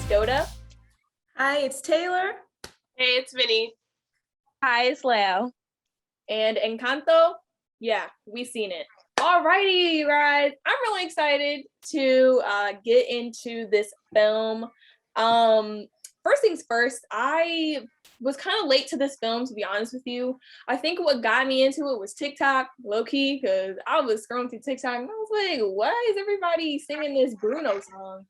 it's Doda. Hi, it's Taylor. Hey, it's Vinny. Hi, it's Lael. And Encanto, yeah, we seen it. Alrighty, you guys. I'm really excited to get into this film. First things first, I was kind of late to this film, to be honest with you. I think what got me into it was TikTok, low-key, because I was scrolling through TikTok and I was like, why is everybody singing this Bruno song?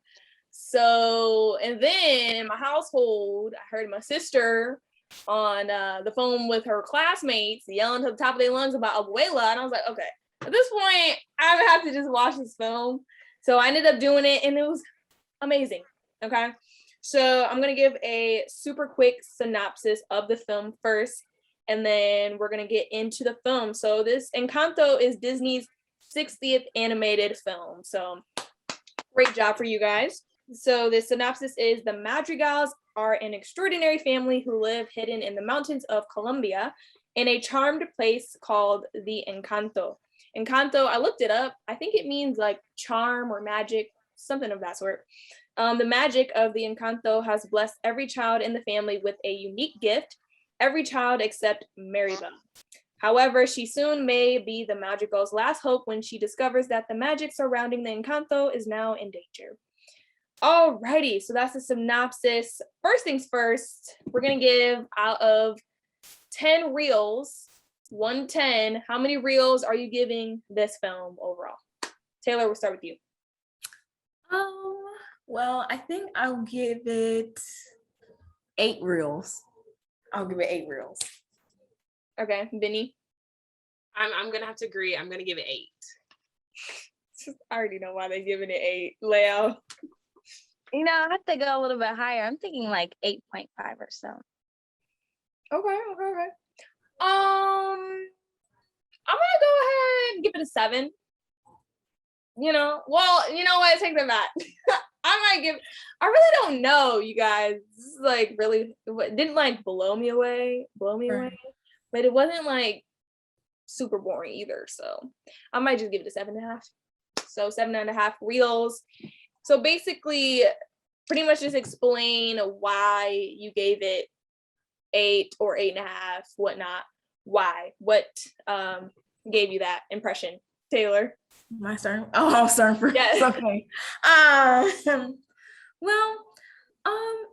So, and then in my household, I heard my sister on the phone with her classmates yelling to the top of their lungs about Abuela, and I was like, okay, at this point, I have to just watch this film. So I ended up doing it, and it was amazing, okay? So I'm going to give a super quick synopsis of the film first, and then we're going to get into the film. So this Encanto is Disney's 60th animated film. So great job for you guys. So the synopsis is: the Madrigals are an extraordinary family who live hidden in the mountains of Colombia in a charmed place called the Encanto. Encanto, I looked it up. I think it means like charm or magic, something of that sort. The magic of the Encanto has blessed every child in the family with a unique gift, every child except Mirabelle. However, she soon may be the Madrigal's last hope when she discovers that the magic surrounding the Encanto is now in danger. Alrighty, so that's the synopsis. First things first, we're gonna give out of 10 reels, 110, how many reels are you giving this film overall? Taylor, we'll start with you. Well, I think I'll give it 8 reels. I'll give it 8 reels. Okay, Vinny? I'm gonna have to agree. I'm gonna give it 8. I already know why they're giving it 8. Lael? You know, I have to go a little bit higher. I'm thinking like 8.5 or so. Okay. I'm gonna go ahead and give it a 7. You know what? Take that back. I really don't know, you guys. This is like really, it didn't like blow me away, but it wasn't like super boring either. So I might just give it a 7.5. So 7.5 reels. So basically, pretty much just explain why you gave it 8 or 8.5, whatnot. Why? What gave you that impression, Taylor? My turn. Oh, I'm starting for yes. Okay.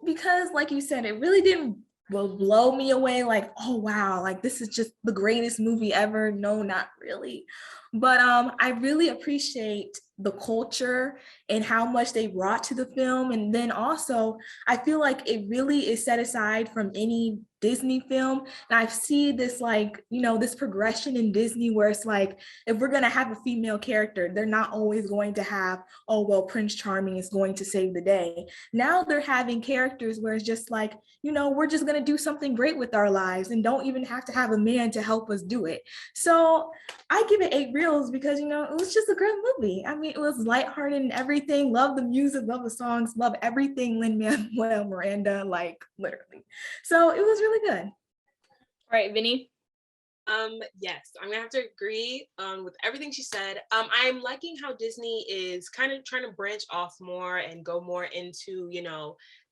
Because like you said, it really didn't blow me away. Like, oh wow, like this is just the greatest movie ever. No, not really. But I really appreciate the culture and how much they brought to the film. And then also, I feel like it really is set aside from any Disney film. And I see this like, this progression in Disney where it's like, if we're going to have a female character, they're not always going to have, oh, well, Prince Charming is going to save the day. Now they're having characters where it's just like, we're just going to do something great with our lives and don't even have to have a man to help us do it. So I give it 8 reels because, it was just a great movie. I mean, it was lighthearted and everything. Love the music, love the songs, love everything Lin-Manuel Miranda, like literally. So it was really good. All right, Vinny? Yes, I'm gonna have to agree with everything she said. I'm liking how Disney is kind of trying to branch off more and go more into,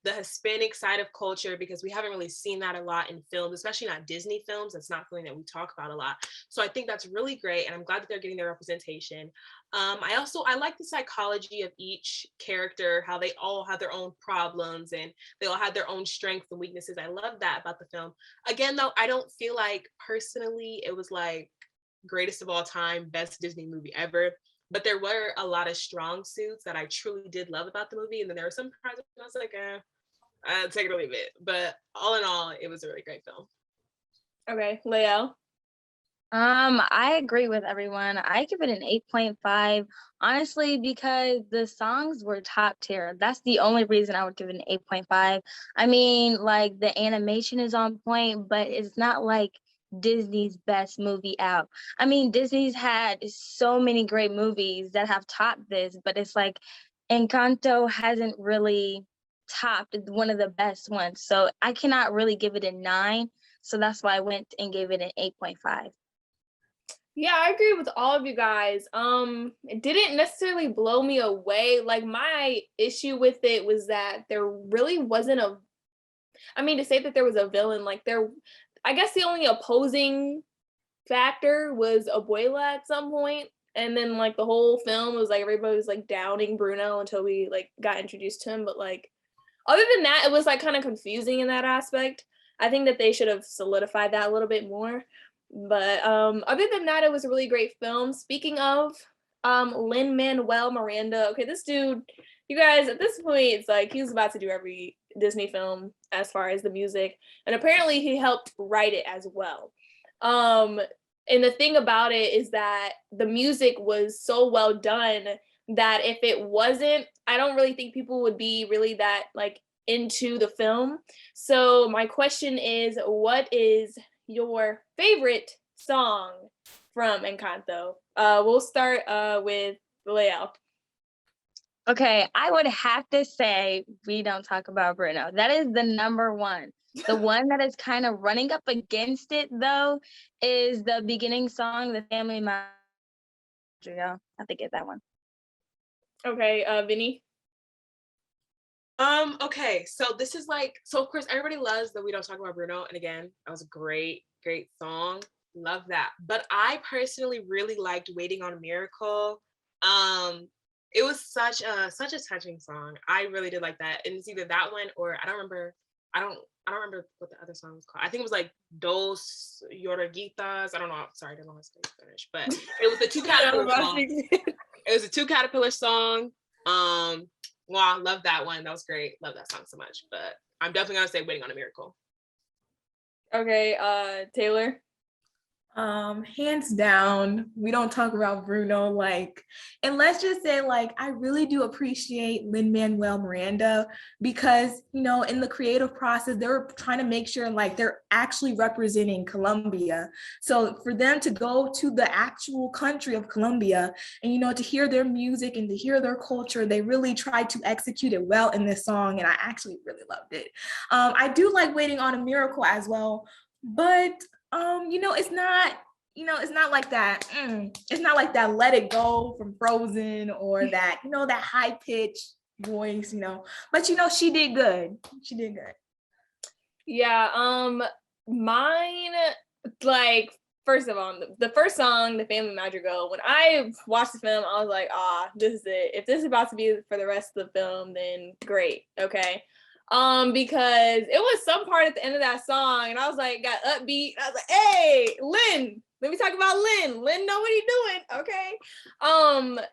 the Hispanic side of culture, because we haven't really seen that a lot in films, especially not Disney films. That's not something that we talk about a lot. So I think that's really great, and I'm glad that they're getting their representation. I like the psychology of each character, how they all have their own problems and they all have their own strengths and weaknesses. I love that about the film. Again, though, I don't feel like personally it was like greatest of all time, best Disney movie ever. But there were a lot of strong suits that I truly did love about the movie. And then there were some parts I was like, take it or leave it. But all in all, it was a really great film. Okay, Lael? I agree with everyone. I give it an 8.5, honestly, because the songs were top tier. That's the only reason I would give it an 8.5. I mean, like the animation is on point, but it's not like Disney's best movie out. I mean, Disney's had so many great movies that have topped this, but it's like Encanto hasn't really topped one of the best ones. So I cannot really give it a 9. So that's why I went and gave it an 8.5. Yeah, I agree with all of you guys. It didn't necessarily blow me away. Like my issue with it was that there really wasn't a I mean to say that there was a villain, like there I guess the only opposing factor was Abuela at some point. And then like the whole film was like everybody was like downing Bruno until we like got introduced to him. But like other than that, it was like kind of confusing in that aspect. I think that they should have solidified that a little bit more. But other than that, it was a really great film. Speaking of Lin-Manuel Miranda, okay, this dude, you guys, at this point, it's like he's about to do every Disney film as far as the music, and apparently he helped write it as well. Um, and the thing about it is that the music was so well done that if it wasn't, I don't really think people would be really that like into the film. So my question is, what is your favorite song from Encanto? We'll start with Lael. Okay, I would have to say We Don't Talk About Bruno. That is the number one. The one that is kind of running up against it, though, is the beginning song, The Family Madrigal. I have to get that one. Okay, Vinny. Okay, so this is like, so of course everybody loves that We Don't Talk About Bruno, and again, that was a great song. Love that. But I personally really liked Waiting on a Miracle. It was such a touching song. I really did like that. And it's either that one or I don't remember what the other song was called. I think it was like Dos Yorguitas. I don't know. Sorry, I don't know how to speak Spanish, but it was the two caterpillar song. It was a two caterpillar song. Wow, love that one. That was great. Love that song so much. But I'm definitely gonna say Waiting on a Miracle. Okay, Taylor. Hands down, We Don't Talk About Bruno. Like, and let's just say, like, I really do appreciate Lin-Manuel Miranda because, you know, in the creative process, they were trying to make sure like they're actually representing Colombia. So for them to go to the actual country of Colombia and, you know, to hear their music and to hear their culture, they really tried to execute it well in this song. And I actually really loved it. I do like Waiting on a Miracle as well, but you know, it's not like that. It's not like that Let It Go from Frozen or that, you know, that high pitched voice, you know. But you know, she did good. Yeah, mine, like, first of all, the first song, The Family Madrigal, when I watched the film, I was like, this is it. If this is about to be for the rest of the film, then great, okay. Because it was some part at the end of that song, and I was like, got upbeat. I was like, hey, Lynn, let me talk about Lynn. Lynn know what he's doing, okay?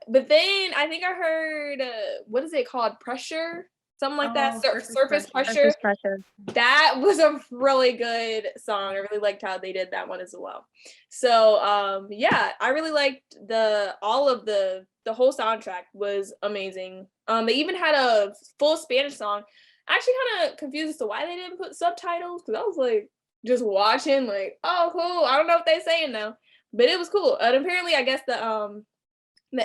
But then I think I heard, what is it called? Pressure? Something like that. Surface pressure. Surface Pressure. That was a really good song. I really liked how they did that one as well. So yeah, I really liked the whole soundtrack was amazing. They even had a full Spanish song. Actually kind of confused as to why they didn't put subtitles, because I was like just watching like, oh cool, I don't know what they're saying now, but it was cool. And apparently I guess the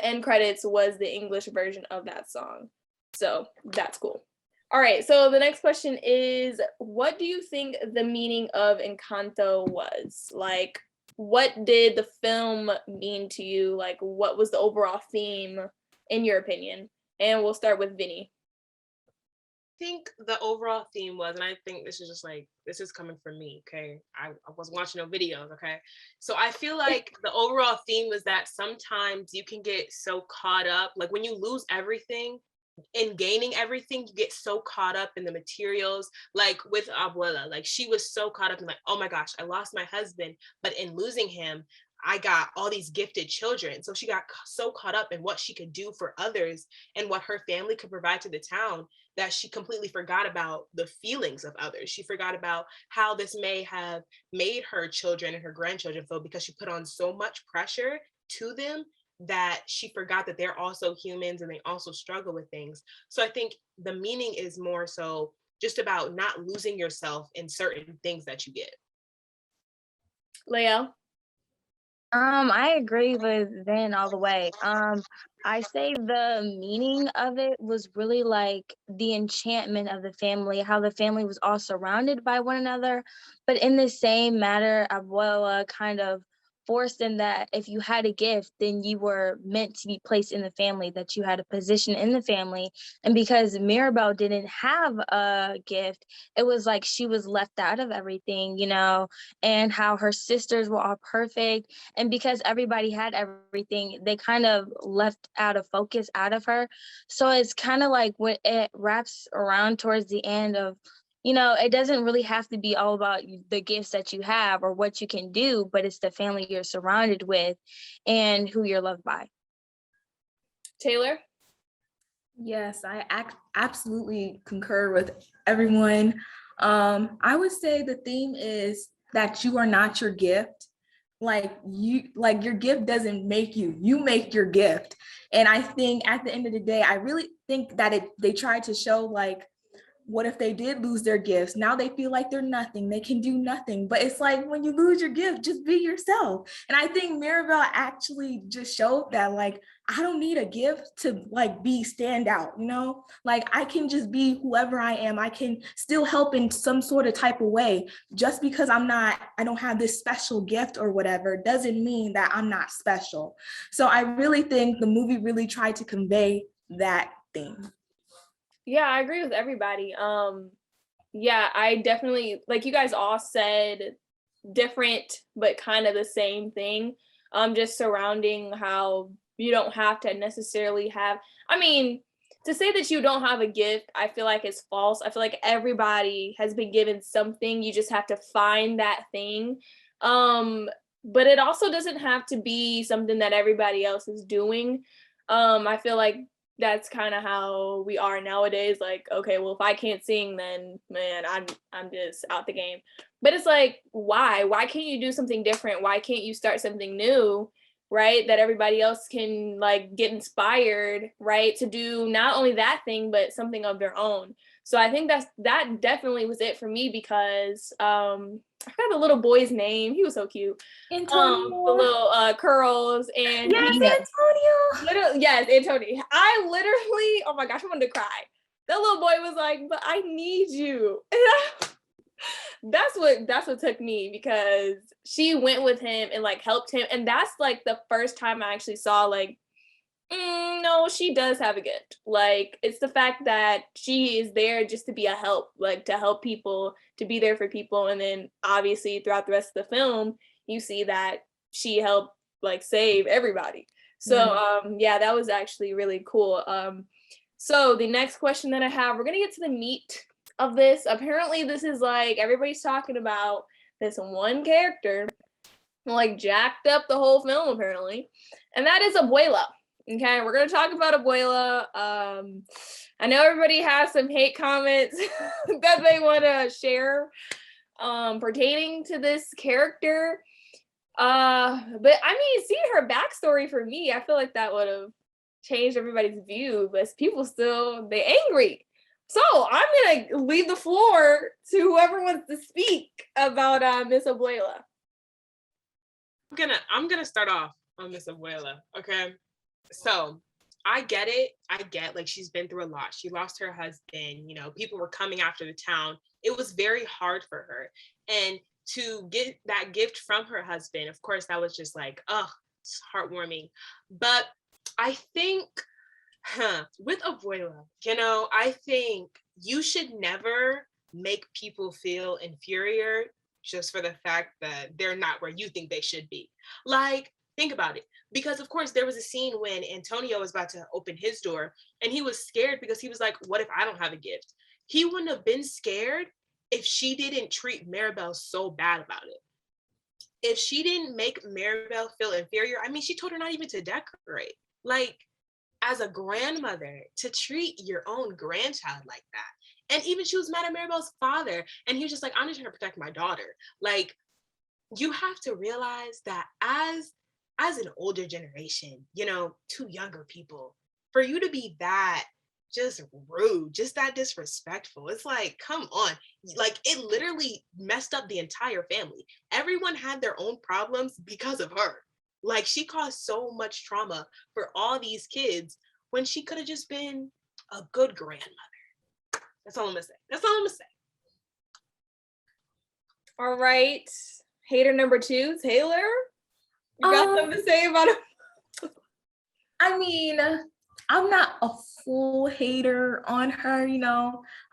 end credits was the English version of that song, so that's cool. All right, so the next question is, what do you think the meaning of Encanto was? Like, what did the film mean to you? Like, what was the overall theme in your opinion? And we'll start with Vinny. Think the overall theme was, and I think this is just like, this is coming from me, okay? I wasn't watching no videos, okay? So I feel like the overall theme was that sometimes you can get so caught up, like when you lose everything in gaining everything, you get so caught up in the materials. Like with Abuela, like she was so caught up in like, oh my gosh, I lost my husband, but in losing him, I got all these gifted children. So she got so caught up in what she could do for others and what her family could provide to the town that she completely forgot about the feelings of others. She forgot about how this may have made her children and her grandchildren feel, because she put on so much pressure to them that she forgot that they're also humans and they also struggle with things. So I think the meaning is more so just about not losing yourself in certain things that you get. Lael? I agree with Vin all the way. I say the meaning of it was really like the enchantment of the family, how the family was all surrounded by one another. But in the same matter, Abuela kind of forced in that if you had a gift, then you were meant to be placed in the family, that you had a position in the family. And because Mirabelle didn't have a gift, it was like she was left out of everything, and how her sisters were all perfect. And because everybody had everything, they kind of left out of focus out of her. So it's kind of like when it wraps around towards the end of, it doesn't really have to be all about the gifts that you have or what you can do, but it's the family you're surrounded with and who you're loved by. Taylor? Yes, I absolutely concur with everyone. I would say the theme is that you are not your gift. Like your gift doesn't make you, you make your gift. And I think at the end of the day, I really think that they try to show like, what if they did lose their gifts? Now they feel like they're nothing. They can do nothing. But it's like, when you lose your gift, just be yourself. And I think Mirabelle actually just showed that, like, I don't need a gift to like stand out, Like, I can just be whoever I am. I can still help in some sort of type of way. Just because I don't have this special gift or whatever, doesn't mean that I'm not special. So I really think the movie really tried to convey that thing. Yeah, I agree with everybody. Yeah, I definitely, like you guys all said, different but kind of the same thing. Just surrounding how you don't have to necessarily have, to say that you don't have a gift, I feel like it's false. I feel like everybody has been given something. You just have to find that thing. But it also doesn't have to be something that everybody else is doing. I feel like that's kind of how we are nowadays. Like, okay, well, if I can't sing, then man, I'm just out the game. But it's like, why can't you do something different? Why can't you start something new, right? That everybody else can like get inspired, right? To do not only that thing, but something of their own. So I think that definitely was it for me, because I forgot the little boy's name. He was so cute. Antonio. The little curls, and yes, Antonio. Literally, yes, Antonio. I literally, oh my gosh, I wanted to cry. That little boy was like, "But I need you." That's what took me, because she went with him and like helped him, and that's like the first time I actually saw like, no, she does have a gift. Like, it's the fact that she is there just to be a help, like to help people, to be there for people, and then obviously throughout the rest of the film, you see that she helped like save everybody. So yeah, that was actually really cool. So the next question that I have, we're gonna get to the meat of this. Apparently, this is like everybody's talking about this one character, like jacked up the whole film apparently, and that is Abuela. Okay, we're gonna talk about Abuela. I know everybody has some hate comments that they want to share pertaining to this character. But I mean, seeing her backstory, for me, I feel like that would have changed everybody's view, but people still, they angry. So I'm gonna leave the floor to whoever wants to speak about Miss Abuela. I'm gonna start off on Miss Abuela. Okay, so I get it. I get, like, she's been through a lot. She lost her husband. People were coming after the town. It was very hard for her, and to get that gift from her husband, of course, that was just like, it's heartwarming. But I think, with Abuela, I think you should never make people inferior just for the fact that they're not where you think they should be. Like, think about it. Because of course there was a scene when Antonio was about to open his door and he was scared because he was like, what if I don't have a gift? He wouldn't have been scared if she didn't treat Mirabelle so bad about it. If she didn't make Mirabelle feel inferior, she told her not even to decorate. Like, as a grandmother, to treat your own grandchild like that. And even she was mad at Mirabelle's father. And he was just like, I'm just trying to protect my daughter. Like, you have to realize that as an older generation, two younger people, for you to be that just rude, just that disrespectful, it's like, come on. Like, it literally messed up the entire family. Everyone had their own problems because of her. Like, she caused so much trauma for all these kids when she could have just been a good grandmother. That's all I'm gonna say. All right. Hater number 2, Taylor. You got something to say about it? I mean, I'm not a full hater on her,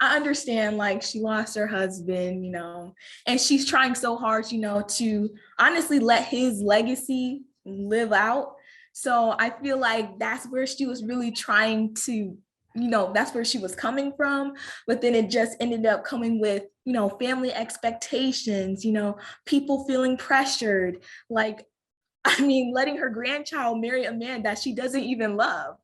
I understand like she lost her husband, and she's trying so hard, to honestly let his legacy live out. So I feel like that's where she was really trying to, that's where she was coming from. But then it just ended up coming with, family expectations, people feeling pressured, like, I mean, letting her grandchild marry a man that she doesn't even love.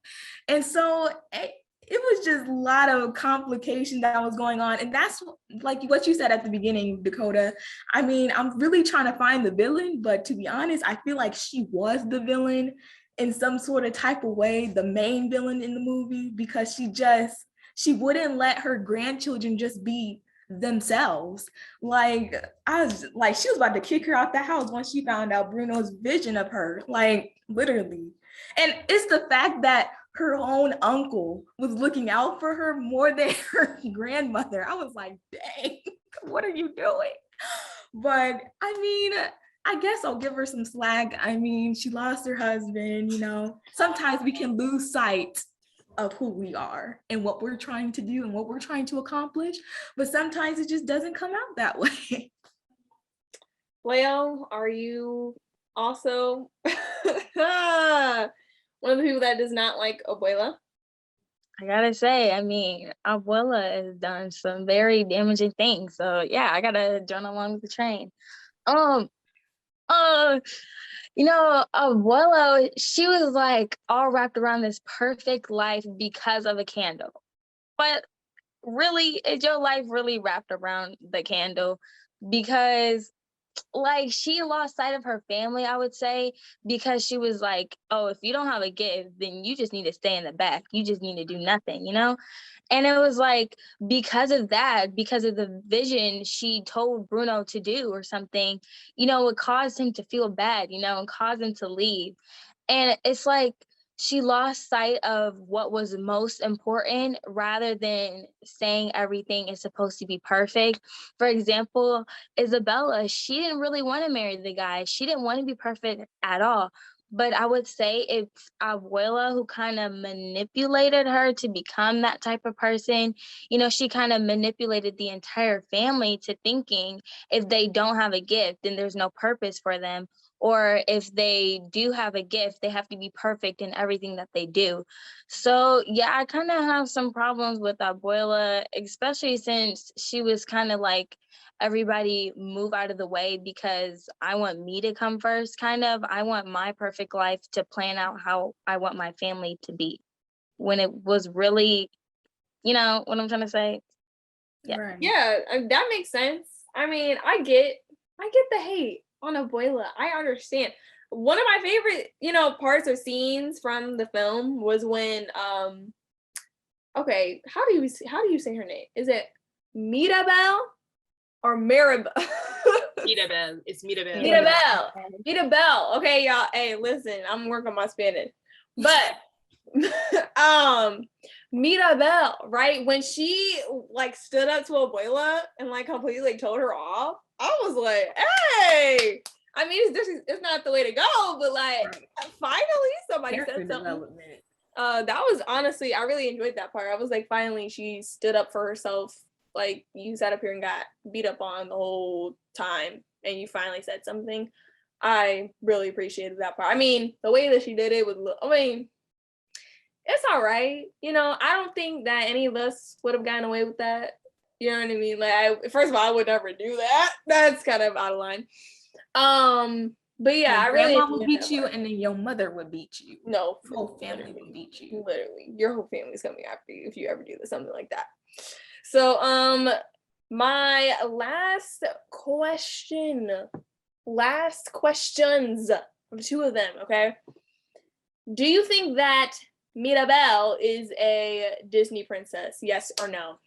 And so it was just a lot of complication that was going on. And that's like what you said at the beginning, Dakota. I mean, I'm really trying to find the villain, but to be honest, I feel like she was the villain in some sort of type of way, the main villain in the movie, because she wouldn't let her grandchildren just be themselves. Like, I was like, she was about to kick her out the house once she found out Bruno's vision of her, like literally. And it's the fact that her own uncle was looking out for her more than her grandmother. I was like, dang, what are you doing? But I mean, I guess I'll give her some slack. I mean, she lost her husband, Sometimes we can lose sight of who we are and what we're trying to do and what we're trying to accomplish, but sometimes it just doesn't come out that way. Lael, are you also one of the people that does not like Abuela? I gotta say, I mean, Abuela has done some very damaging things. So yeah, I gotta join along with the train. Um, Abuela, she was like all wrapped around this perfect life because of a candle. But really, is your life really wrapped around the candle? Because like she lost sight of her family, I would say, because she was like, oh, if you don't have a gift, then you just need to stay in the back. You just need to do nothing, And it was like, because of that, because of the vision she told Bruno to do or something, it caused him to feel bad, and caused him to leave. And it's like, she lost sight of what was most important rather than saying everything is supposed to be perfect. For example, Isabella, she didn't really want to marry the guy. She didn't want to be perfect at all. But I would say it's Abuela who kind of manipulated her to become that type of person. She kind of manipulated the entire family to thinking if they don't have a gift, then there's no purpose for them. Or if they do have a gift, they have to be perfect in everything that they do. So yeah, I kind of have some problems with Abuela, especially since she was kind of like, everybody move out of the way because I want me to come first, kind of. I want my perfect life to plan out how I want my family to be. When it was really, you know what I'm trying to say? Yeah. Right. Yeah, that makes sense. I mean, I get the hate on Abuela. I understand. One of my favorite, parts or scenes from the film was when okay, how do you say her name? Is it Mirabelle or Mirabelle? Mirabelle. It's Mirabelle. Mirabelle. Okay, y'all. Hey, listen, I'm working on my Spanish. But Mirabelle, right? When she like stood up to Abuela and like completely like told her off, I was like, hey, I mean, it's not the way to go, but like finally somebody said something. That was honestly, I really enjoyed that part. I was like, finally she stood up for herself. Like, you sat up here and got beat up on the whole time and you finally said something. I really appreciated that part. I mean, the way that she did it it's all right. I don't think that any of us would have gotten away with that. You know what I mean? Like, first of all, I would never do that. That's kind of out of line. But yeah, your I really grandma would beat you, and then your mother would beat you. No, whole family would beat you. Literally, your whole family's coming after you if you ever do something like that. So, my last questions, two of them. Okay, do you think that Mirabelle is a Disney princess? Yes or no?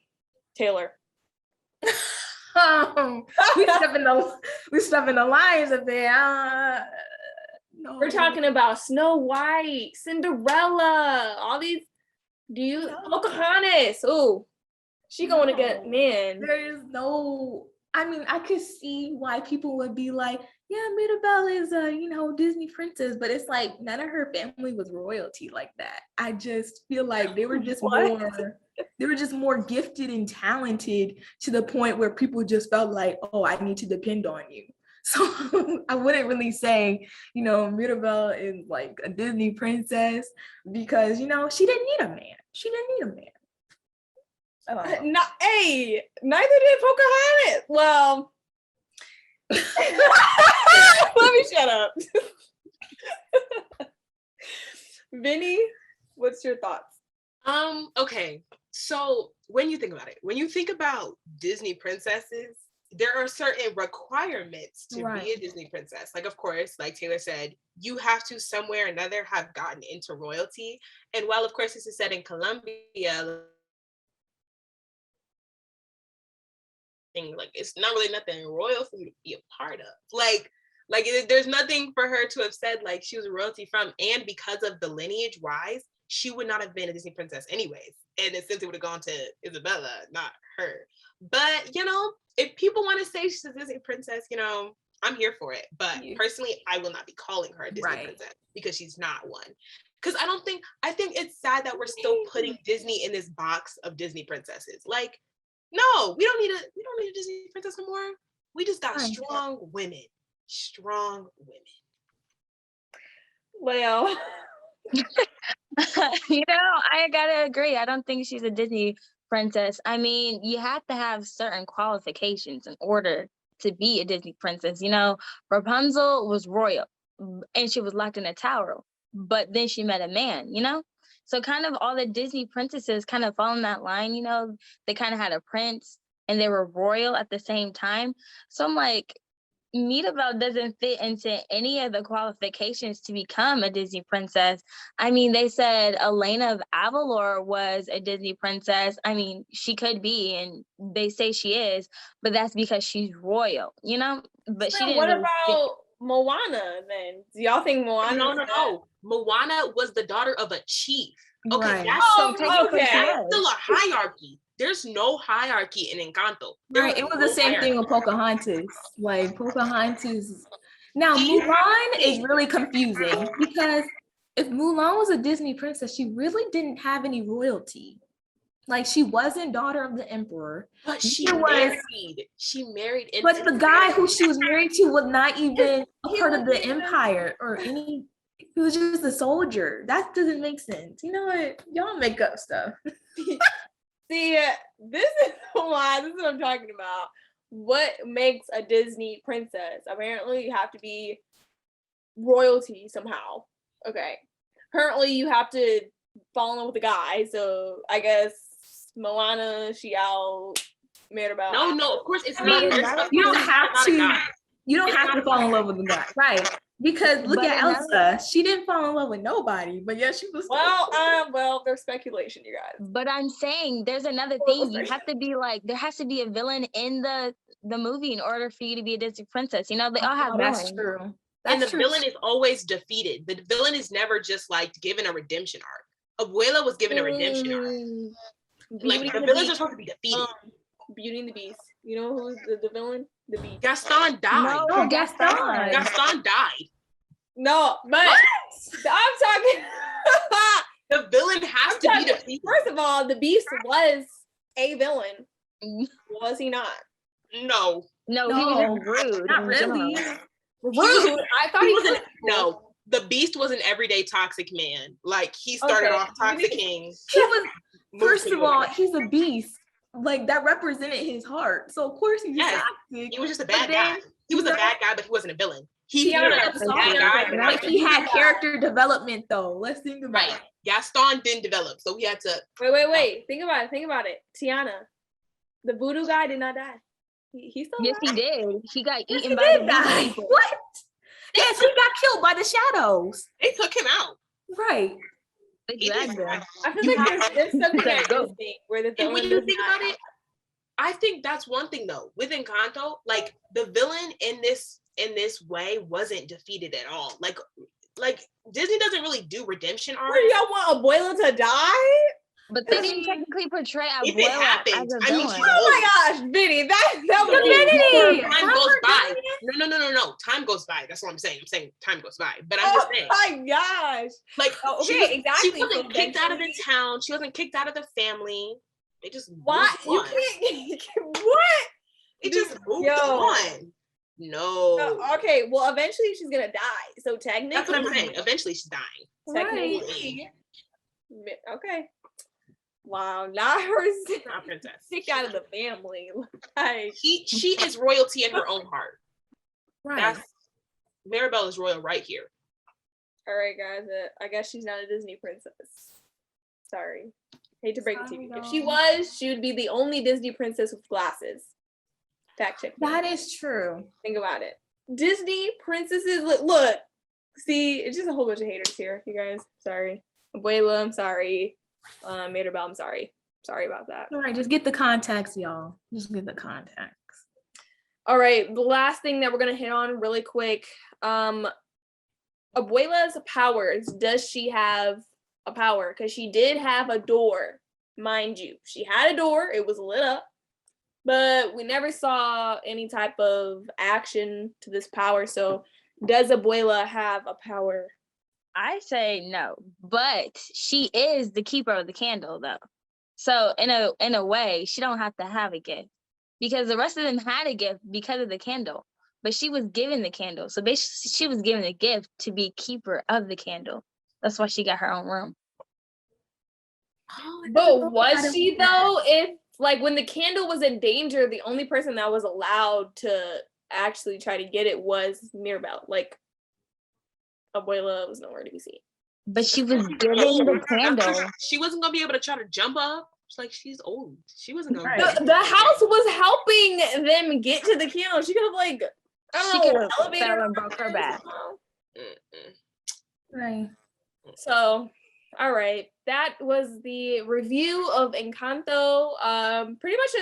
Taylor. We stepping the lines a bit. No. We're talking about Snow White, Cinderella, all these. Pocahontas? Oh, she going to get, man. There is no I mean, I could see why people would be like, yeah, Mirabelle is a, Disney princess, but it's like none of her family was royalty like that. I just feel like they were just more gifted and talented to the point where people just felt like, oh, I need to depend on you. So I wouldn't really say, Mirabelle is like a Disney princess because, she didn't need a man. She didn't need a man. Hey, neither did Pocahontas. Well, let me shut up. Vinny, what's your thoughts? Okay. So when you think about Disney princesses, there are certain requirements to be a Disney princess. Like, of course, like Taylor said, you have to somewhere or another have gotten into royalty. And while, of course, this is set in Colombia, like it's not really nothing royal for you to be a part of. Like there's nothing for her to have said like she was royalty from, and because of the lineage wise, she would not have been a Disney princess anyways, and it simply would have gone to Isabella, not her. But if people want to say she's a Disney princess, I'm here for it. But personally, I will not be calling her a Disney princess because she's not one. Because I think it's sad that we're still putting Disney in this box of Disney princesses. Like, no, we don't need a Disney princess no more. We just got strong women. Lael. I gotta agree. I don't think she's a Disney princess. I mean, you have to have certain qualifications in order to be a Disney princess. Rapunzel was royal and she was locked in a tower, but then she met a man, So kind of all the Disney princesses kind of fall in that line, they kind of had a prince and they were royal at the same time. So I'm like, Mirabelle doesn't fit into any of the qualifications to become a Disney princess. I mean, they said Elena of Avalor was a Disney princess. I mean, she could be, and they say she is, but that's because she's royal, But so she didn't. What about Moana then? Do y'all think Moana? No. Moana was the daughter of a chief. Okay, that's still a hierarchy. There's no hierarchy in Encanto. It was the same thing with Pocahontas. Like Pocahontas. Now Mulan is really confusing because if Mulan was a Disney princess, she really didn't have any royalty. Like she wasn't daughter of the emperor. But she married. But the guy who she was married to was not even a part of the empire or any. He was just a soldier. That doesn't make sense. You know what? Y'all make up stuff. See, this is what I'm talking about. What makes a Disney princess? Apparently, you have to be royalty somehow. Okay. Apparently, you have to fall in love with a guy. So, I guess Moana, Mirabelle. No, of course it's not. You don't have to. You don't have to fall in love with a guy, right? Because look at Elsa. She didn't fall in love with nobody, but yeah, she was. Well, there's speculation, you guys. But I'm saying there's another thing. You have to be like, there has to be a villain in the movie in order for you to be a Disney princess. They all have villains. That's true. And the villain is always defeated. The villain is never just like given a redemption arc. Abuela was given a redemption arc. Like the villains are supposed to be defeated. Beauty and the Beast. You know who's the villain? The Beast. Gaston died. No, Gaston. Gaston died. No, but I'm talking. The villain has to be defeated. First of all, the Beast was a villain. Was he not? No, he was rude. Not really. Rude. I thought he was. No, the Beast was an everyday toxic man. Like he started off toxic king. He was. First of all, he's a beast. Like that represented his heart. So of course he's toxic. He was just a bad guy. He was a bad guy, but he wasn't a villain. He had character development though. Let's think about it. Gaston didn't develop, so we had to wait. Think about it. Tiana, the voodoo guy did not die. He still Yes, died. he did. He got eaten by the voodoo people. What? Yes, he got killed by the shadows. They took him out. Right. They dragged him. I feel like there's something interesting where the villain. And when you think about it, I think that's one thing though. With Encanto, like the villain in this way wasn't defeated at all. Like Disney doesn't really do redemption arcs. Where y'all want Abuela to die? But they didn't technically portray If it Abuela happened, as a I mean, villain. she's Oh old. my gosh, Vinny, that would be Divinity! Time goes by. No. Time goes by. That's what I'm saying. I'm saying time goes by. But I'm just saying. Oh my gosh. Like, Oh, okay, she exactly. wasn't So kicked out of the eventually- town. She wasn't kicked out of the family. They just What? moved You on. can't. What? It just moved Yo. on. No. Okay, well, eventually she's gonna die. So technically, That's what I'm saying. Eventually she's dying. Technically, okay. Wow, not her Not a princess. kicked out of the family. Like, She is royalty in her own heart. Right. That's Mirabelle is royal right here. all right, guys. I guess she's not a Disney princess. Sorry, hate to break it to you. If she was, she would be the only Disney princess with glasses. Fact check. That is true. Think about it. Disney princesses. Look. See, it's just a whole bunch of haters here, you guys. Sorry. Abuela, I'm sorry. Mirabelle, I'm sorry. Sorry about that. All right, just get the context, y'all. Just get the context. All right, the last thing that we're gonna hit on really quick. Abuela's powers. Does she have a power? Because she did have a door, mind you. She had a door, it was lit up, but we never saw any type of action to this power. So does Abuela have a power? I say no, but she is the keeper of the candle, though. So in a way, she don't have to have a gift because the rest of them had a gift because of the candle, but she was given the candle. So basically, she was given a gift to be keeper of the candle. That's why she got her own room. But was she though? If like when the candle was in danger, the only person that was allowed to actually try to get it was Mirabelle. Like Abuela was nowhere to be seen. But she was given the candle. She wasn't gonna be able to try to jump up. It's like she's old. She wasn't gonna. Right. The house was helping them get to the candle. She could have like She could have elevated fell her and broke her back. Right. So, all right, that was the review of Encanto. Pretty much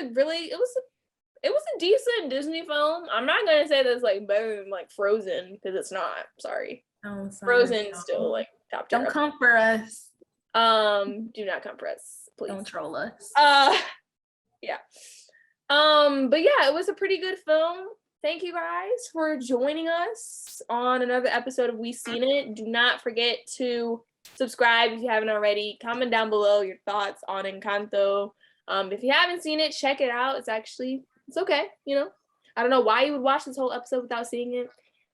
it was a decent Disney film. I'm not gonna say that's like boom like Frozen because it's not. Sorry, Oh, sorry. Frozen's still like top tier. Don't come for us. Do not come for us, please. Don't troll us. Yeah. But yeah, it was a pretty good film. Thank you guys for joining us on another episode of We Seen It. Do not forget to subscribe if you haven't already. Comment down below your thoughts on Encanto. If you haven't seen it, check it out. It's okay, you know. I don't know why you would watch this whole episode without seeing it.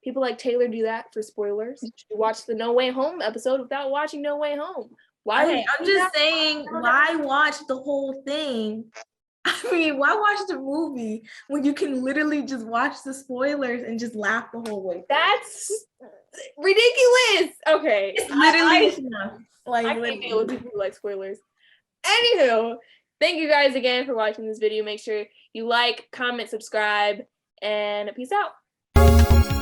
People like Taylor do that for spoilers. You watch the No Way Home episode without watching No Way Home. Why? Okay, I'm just saying, why watch the whole thing? I mean, why watch the movie when you can literally just watch the spoilers and just laugh the whole way? That's ridiculous. Okay. It's literally enough. Like, I can't deal with people who like spoilers. Anywho, thank you guys again for watching this video. Make sure you like, comment, subscribe, and peace out.